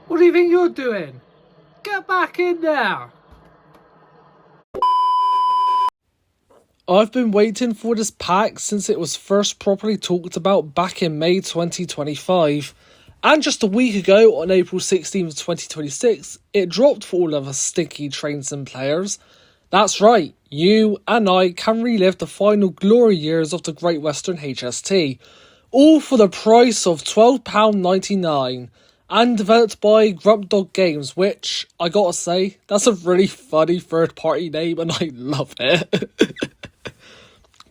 What do you think you're doing? Get back in there! I've been waiting for this pack since it was first properly talked about back in May 2025. And just a week ago, on April 16th, 2026, it dropped for all of us stinky trains and players. That's right, you and I can relive the final glory years of the Great Western HST, all for the price of £12.99, and developed by Grump Dog Games, which, I gotta say, that's a really funny third-party name and I love it.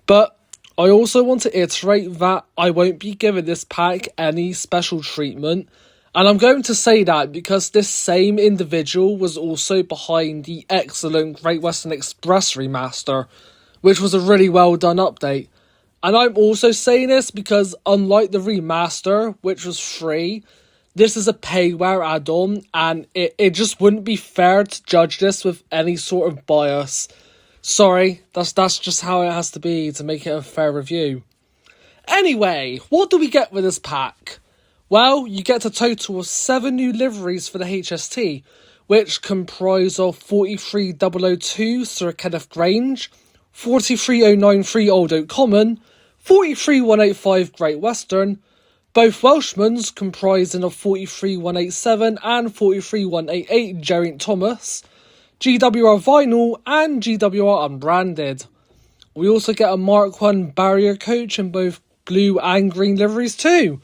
But I also want to iterate that I won't be giving this pack any special treatment, and I'm going to say that because this same individual was also behind the excellent Great Western Express remaster, which was a really well done update. And I'm also saying this because unlike the remaster, which was free, this is a payware add-on, and it just wouldn't be fair to judge this with any sort of bias. Sorry, that's just how it has to be to make it a fair review. Anyway, what do we get with this pack? Well, you get a total of 7 new liveries for the HST, which comprise of 43002 Sir Kenneth Grange, 43093 Old Oak Common, 43185 Great Western, both Welshmans comprising of 43187 and 43188 Geraint Thomas, GWR Vinyl and GWR Unbranded. We also get a Mark 1 barrier coach in both blue and green liveries too.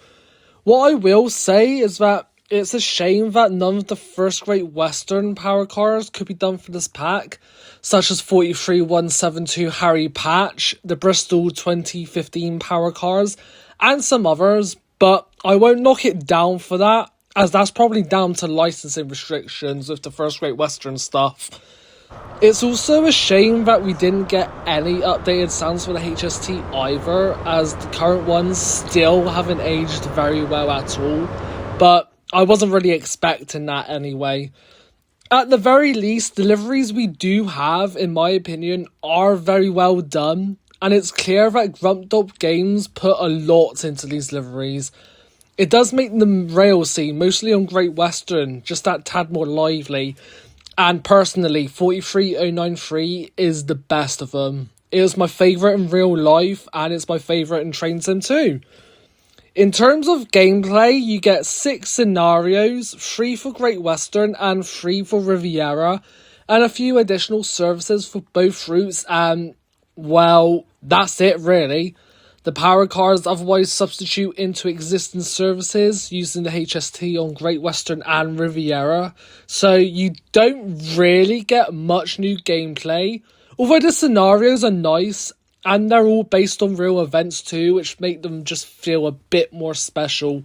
What I will say is that it's a shame that none of the first Great Western Powercars could be done for this pack, such as 43172 Harry Patch, the Bristol 2015 Powercars, and some others, but I won't knock it down for that, as that's probably down to licensing restrictions with the first Great Western stuff. It's also a shame that we didn't get any updated sounds for the HST either, as the current ones still haven't aged very well at all, but I wasn't really expecting that anyway. At the very least, the liveries we do have, in my opinion, are very well done, and it's clear that Grump Dog Games put a lot into these liveries. It does make the rail scene, mostly on Great Western, just that tad more lively. And personally, 43093 is the best of them. It was my favourite in real life, and it's my favourite in Train Sim too. In terms of gameplay, you get 6 scenarios, 3 for Great Western and 3 for Riviera, and a few additional services for both routes, and, well, that's it really. The Powercars otherwise substitute into existing services using the HST on Great Western and Riviera, so you don't really get much new gameplay, although the scenarios are nice, and they're all based on real events too, which make them just feel a bit more special.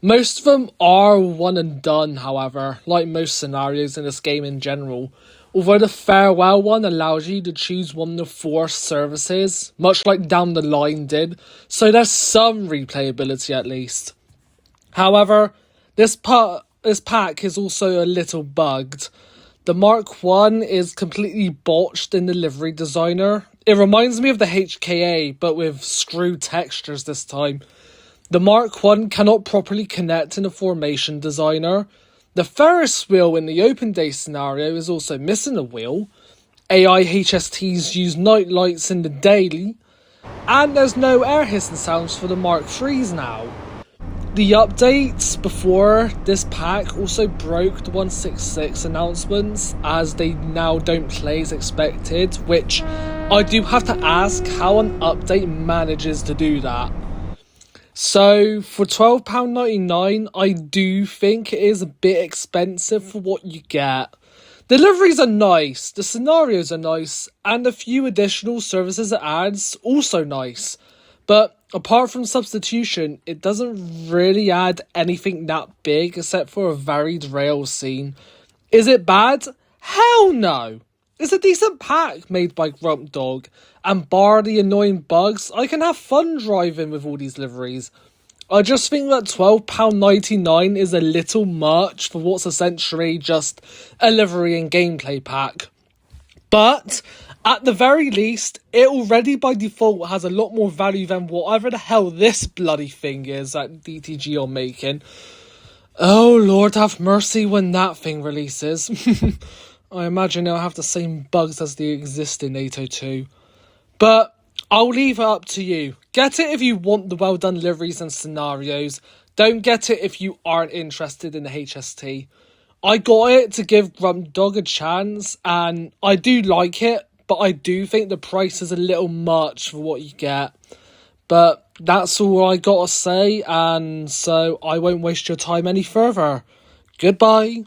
Most of them are one and done, however, like most scenarios in this game in general. Although the Farewell one allows you to choose one of 4 services, much like Down the Line did, so there's some replayability at least. However, this pack is also a little bugged. The Mark 1 is completely botched in the livery designer. It reminds me of the HKA, but with screw textures this time. The Mark 1 cannot properly connect in the formation designer. The Ferris wheel in the open day scenario is also missing a wheel. AI HSTs use night lights in the daily. And there's no air hissing sounds for the Mark 3s now. The updates before this pack also broke the 166 announcements, as they now don't play as expected, which I do have to ask how an update manages to do that. So, for £12.99, I do think it is a bit expensive for what you get. The liveries are nice, the scenarios are nice, and a few additional services it adds also nice. But apart from substitution, it doesn't really add anything that big except for a varied rail scene. Is it bad? Hell no! It's a decent pack made by Grump Dog, and bar the annoying bugs, I can have fun driving with all these liveries. I just think that £12.99 is a little much for what's essentially just a livery and gameplay pack. But, at the very least, it already by default has a lot more value than whatever the hell this bloody thing is that DTG are making. Oh, Lord have mercy when that thing releases. I imagine it'll have the same bugs as the existing 802. But I'll leave it up to you. Get it if you want the well done liveries and scenarios. Don't get it if you aren't interested in the HST. I got it to give Grump Dog a chance, and I do like it, but I do think the price is a little much for what you get. But that's all I gotta say, and so I won't waste your time any further. Goodbye.